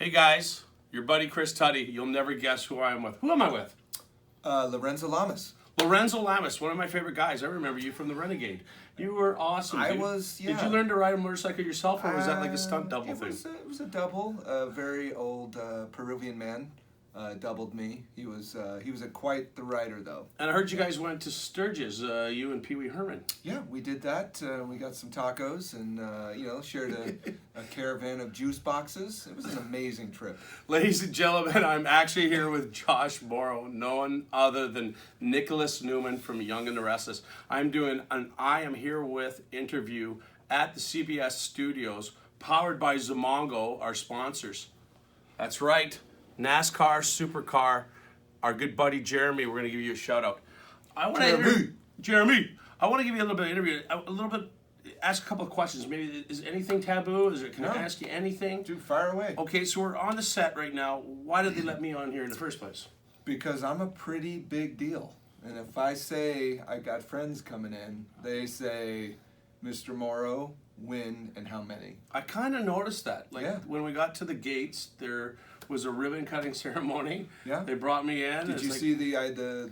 Hey guys, your buddy Chris Tutty. You'll never guess who I am with. Who am I with? Lorenzo Lamas. Lorenzo Lamas, one of my favorite guys. I remember you from the Renegade. You were awesome. I was, yeah. Did you learn to ride a motorcycle yourself, or was that like a stunt double thing? It was a double. A very old Peruvian man doubled me. He was quite the rider, though. And I heard you guys went to Sturgis, you and Pee Wee Herman. Yeah, we did that. We got some tacos and shared a caravan of juice boxes. It was an amazing trip. Ladies and gentlemen, I'm actually here with Josh Morrow, none other than Nicholas Newman from Young and The Restless. I'm doing an I Am Here With interview at the CBS studios, powered by Zamongo, our sponsors. That's right. NASCAR Supercar, our good buddy Jeremy. We're going to give you a shout out. Jeremy. I want to give you a little bit of interview, ask a couple of questions. Maybe is anything taboo? Can I ask you anything? Dude, fire away. Okay, so we're on the set right now. Why did they let me on here in the first place? Because I'm a pretty big deal, and if I say I got friends coming in, they say, Mr. Morrow, when and how many? I kind of noticed that. When we got to the gates, there was a ribbon cutting ceremony. Yeah. They brought me in. Did you see the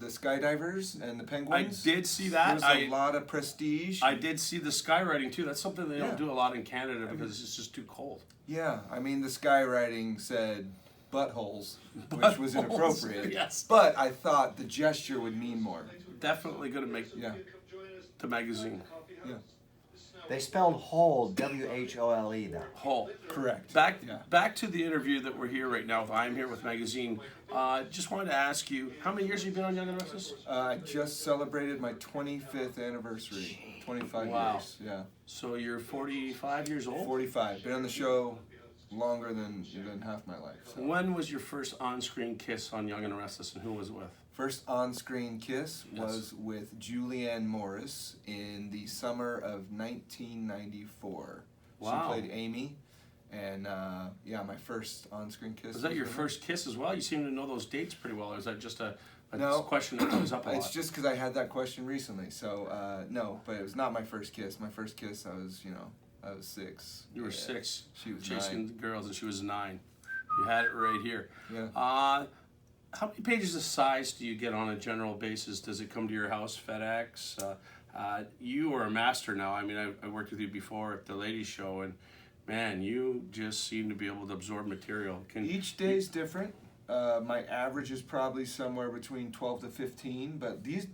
skydivers and the penguins? I did see that. There was a lot of prestige. I did see the skywriting too. That's something they don't do a lot in Canada because it's just too cold. Yeah, I mean the skywriting said buttholes, which was inappropriate. Yes. But I thought the gesture would mean more. Definitely going to make the magazine. Yeah. They spelled hole, W-H-O-L-E, though. Hole. Correct. Back to the interview that we're here right now with I Am Here With magazine. Just wanted to ask you, how many years have you been on Young and Restless? I just celebrated my 25th anniversary. 25 years. Yeah. So you're 45 years old? 45. Been on the show longer than half my life. So. When was your first on-screen kiss on Young and Restless, and who was it with? First on-screen kiss was with Julianne Morris in the summer of 1994. Wow. She played Amy, and my first on-screen kiss. Was that your first kiss as well? You seem to know those dates pretty well, or is that just a no, question that comes up a lot? It's just because I had that question recently, so no, but it was not my first kiss. My first kiss, I was 6. You were 6. She was chasing 9. the girls, and she was 9. You had it right here. Yeah. How many pages of size do you get on a general basis? Does it come to your house, FedEx? You are a master now. I mean, I worked with you before at the Ladies Show, and man, you just seem to be able to absorb material. Each day is different. My average is probably somewhere between 12 to 15, but these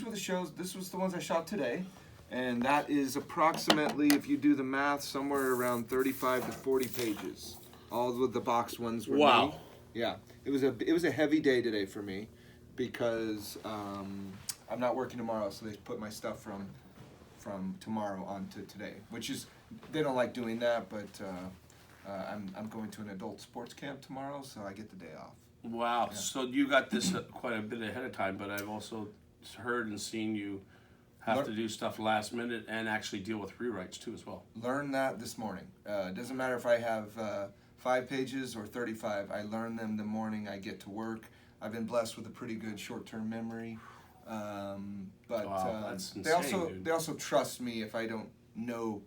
were the shows. This was the ones I shot today, and that is approximately, if you do the math, somewhere around 35 to 40 pages. All with the boxed ones were me. Yeah, it was a heavy day today for me because I'm not working tomorrow, so they put my stuff from tomorrow on to today, which is, they don't like doing that, but I'm going to an adult sports camp tomorrow, so I get the day off. Wow, Yeah. So you got this quite a bit ahead of time, but I've also heard and seen you have to do stuff last minute and actually deal with rewrites too as well. Learn that this morning. It doesn't matter if I have 5 pages or 35. I learn them the morning I get to work. I've been blessed with a pretty good short-term memory, but wow, that's insane, they also trust me if I don't know,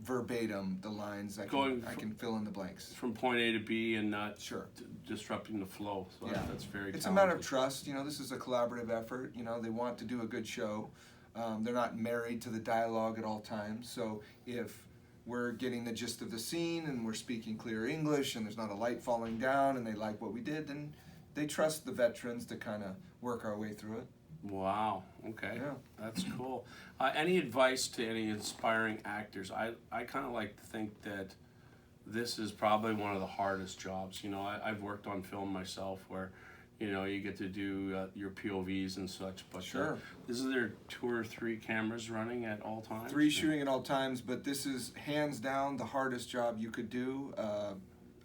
verbatim the lines. I can fill in the blanks from point A to B and not sure disrupting the flow. So yeah, that's very. It's talented. a matter of trust. This is a collaborative effort. They want to do a good show. They're not married to the dialogue at all times. So if we're getting the gist of the scene and we're speaking clear English and there's not a light falling down and they like what we did, then they trust the veterans to kind of work our way through it. Wow. Okay. Yeah. That's cool. Any advice to any inspiring actors? I kind of like to think that this is probably one of the hardest jobs. I've worked on film myself where, you get to do your POVs and such. But sure. Is there 2 or 3 cameras running at all times? 3 shooting at all times, but this is hands down the hardest job you could do.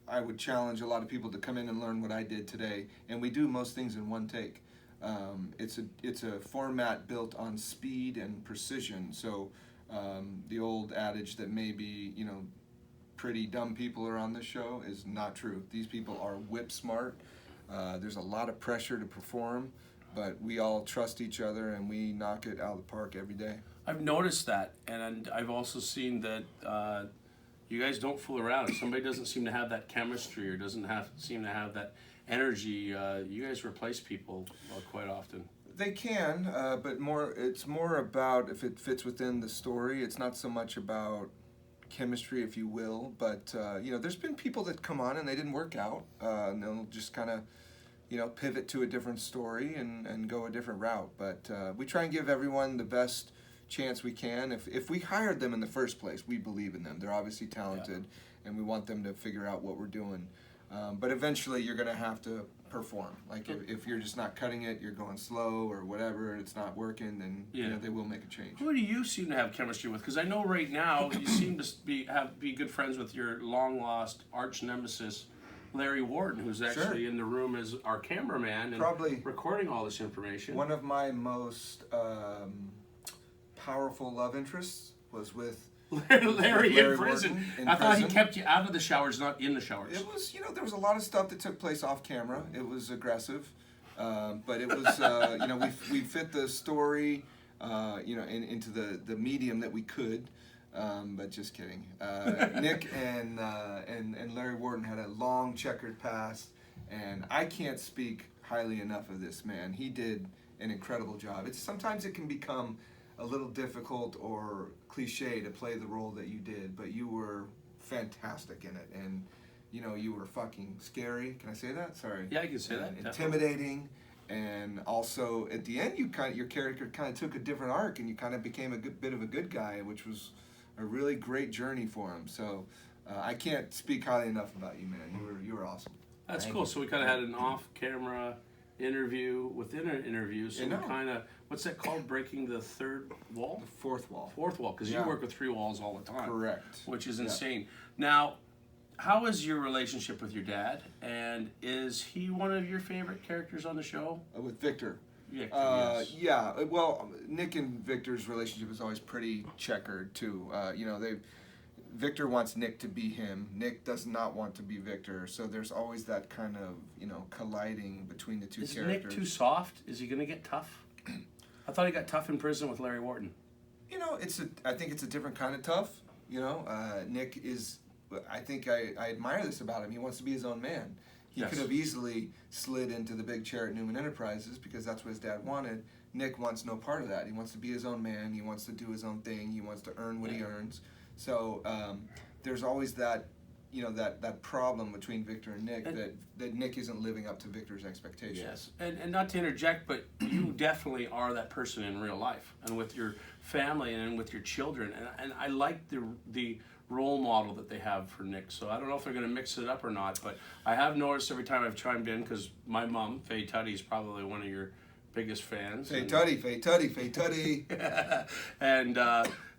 I would challenge a lot of people to come in and learn what I did today, and we do most things in one take. It's a format built on speed and precision. So the old adage that maybe pretty dumb people are on this show is not true. These people are whip smart. There's a lot of pressure to perform, but we all trust each other and we knock it out of the park every day. I've noticed that, and I've also seen that you guys don't fool around. If somebody doesn't seem to have that chemistry or doesn't seem to have that energy, you guys replace people quite often. They can, but it's more about if it fits within the story. It's not so much about chemistry, if you will, but there's been people that come on and they didn't work out, and they'll just kind of pivot to a different story and go a different route. But we try and give everyone the best chance we can. If we hired them in the first place, we believe in them. They're obviously talented, and we want them to figure out what we're doing. But eventually, you're going to have to perform. Like if you're just not cutting it, you're going slow or whatever, it's not working, then they will make a change. Who do you seem to have chemistry with? Because I know right now you seem to be good friends with your long lost arch nemesis, Larry Warden, who's actually in the room as our cameraman and probably recording all this information. One of my most powerful love interests was with Larry in prison. Warden in I thought he prison. kept you out of the showers, not in the showers. It was, there was a lot of stuff that took place off camera. It was aggressive, but it was, we fit the story, into the medium that we could. But just kidding. Nick and Larry Warden had a long checkered past, and I can't speak highly enough of this man. He did an incredible job. Sometimes it can become a little difficult or cliche to play the role that you did, but you were fantastic in it, and you were fucking scary. Can I say that? Sorry. Yeah, I can say that. Intimidating, and also at the end, your character kind of took a different arc, and you kind of became a bit of a good guy, which was a really great journey for him. So I can't speak highly enough about you, man. You were awesome. That's cool. So we kind of had an off-camera interview within an interview. So we kind of, what's that called? Breaking the third wall? The fourth wall. Fourth wall, because you work with 3 walls all the time. Correct. Which is insane. Now, how is your relationship with your dad? And is he one of your favorite characters on the show? With Victor. Yes. Yeah. Well, Nick and Victor's relationship is always pretty checkered too. Victor wants Nick to be him. Nick does not want to be Victor. So there's always that kind of colliding between the two characters. Is Nick too soft? Is he going to get tough? I thought he got tough in prison with Larry Warden. I think it's a different kind of tough. Nick is. I think I admire this about him. He wants to be his own man. He could have easily slid into the big chair at Newman Enterprises because that's what his dad wanted. Nick wants no part of that. He wants to be his own man. He wants to do his own thing. He wants to earn what he earns. So there's always that, that problem between Victor and Nick, that Nick isn't living up to Victor's expectations. Yes, and not to interject, but you definitely are that person in real life and with your family and with your children. And I like the role model that they have for Nick. So I don't know if they're going to mix it up or not, but I have noticed every time I've chimed in, because my mom, Faye Tutty, is probably one of your biggest fans. Faye Tutty. And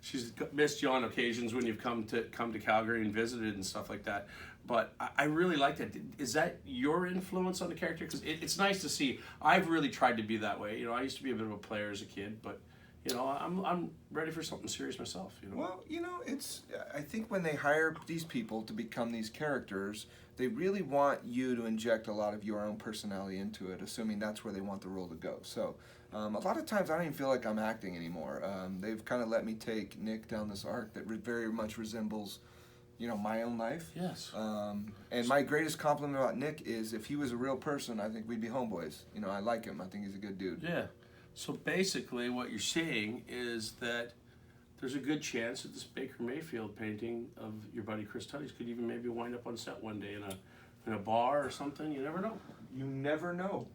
she's missed you on occasions when you've come to Calgary and visited and stuff like that. But I really like that. Is that your influence on the character? Because it's nice to see. I've really tried to be that way. I used to be a bit of a player as a kid, but I'm ready for something serious myself. Well, I think when they hire these people to become these characters, they really want you to inject a lot of your own personality into it, assuming that's where they want the role to go. So a lot of times I don't even feel like I'm acting anymore. They've kind of let me take Nick down this arc that very much resembles, my own life. Yes. And my greatest compliment about Nick is if he was a real person, I think we'd be homeboys. I like him. I think he's a good dude. Yeah. So basically what you're saying is that there's a good chance that this Baker Mayfield painting of your buddy Chris Tutty's could even maybe wind up on set one day in a bar or something. You never know. You never know.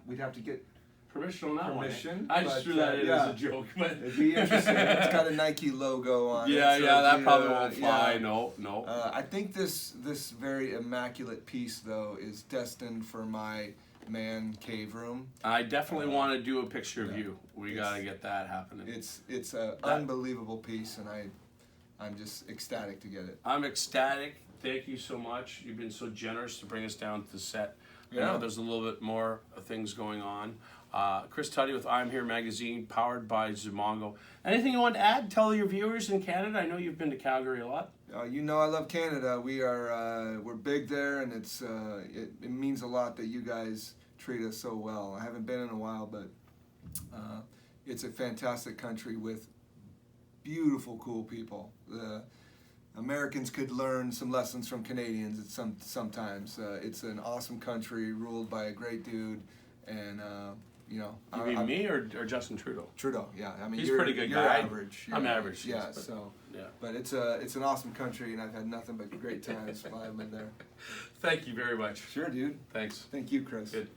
We'd have to get permission on that permission. I just threw that in as a joke, but it'd be interesting. It's got a Nike logo on it. Yeah, so that probably won't fly. Yeah. No. I think this very immaculate piece though is destined for my man cave room. I definitely want to do a picture of you. We got to get that happening. It's an unbelievable piece, and I'm just ecstatic to get it. I'm ecstatic. Thank you so much. You've been so generous to bring us down to the set. Yeah. I know there's a little bit more things going on. Chris Tutty with I'm Here Magazine, powered by Zumongo. Anything you want to add? Tell your viewers in Canada. I know you've been to Calgary a lot. I love Canada. We're big there, and it means a lot that you guys treat us so well. I haven't been in a while, but it's a fantastic country with beautiful, cool people. Americans could learn some lessons from Canadians at sometimes. It's an awesome country ruled by a great dude, and you know. You mean me or Justin Trudeau? Trudeau, yeah. I mean, He's you're pretty good you're guy. average. I'm average. Yeah, yes, so. yeah. But it's an awesome country, and I've had nothing but great times while I've been there. Thank you very much. Sure, dude. Thanks. Thank you, Chris. Good.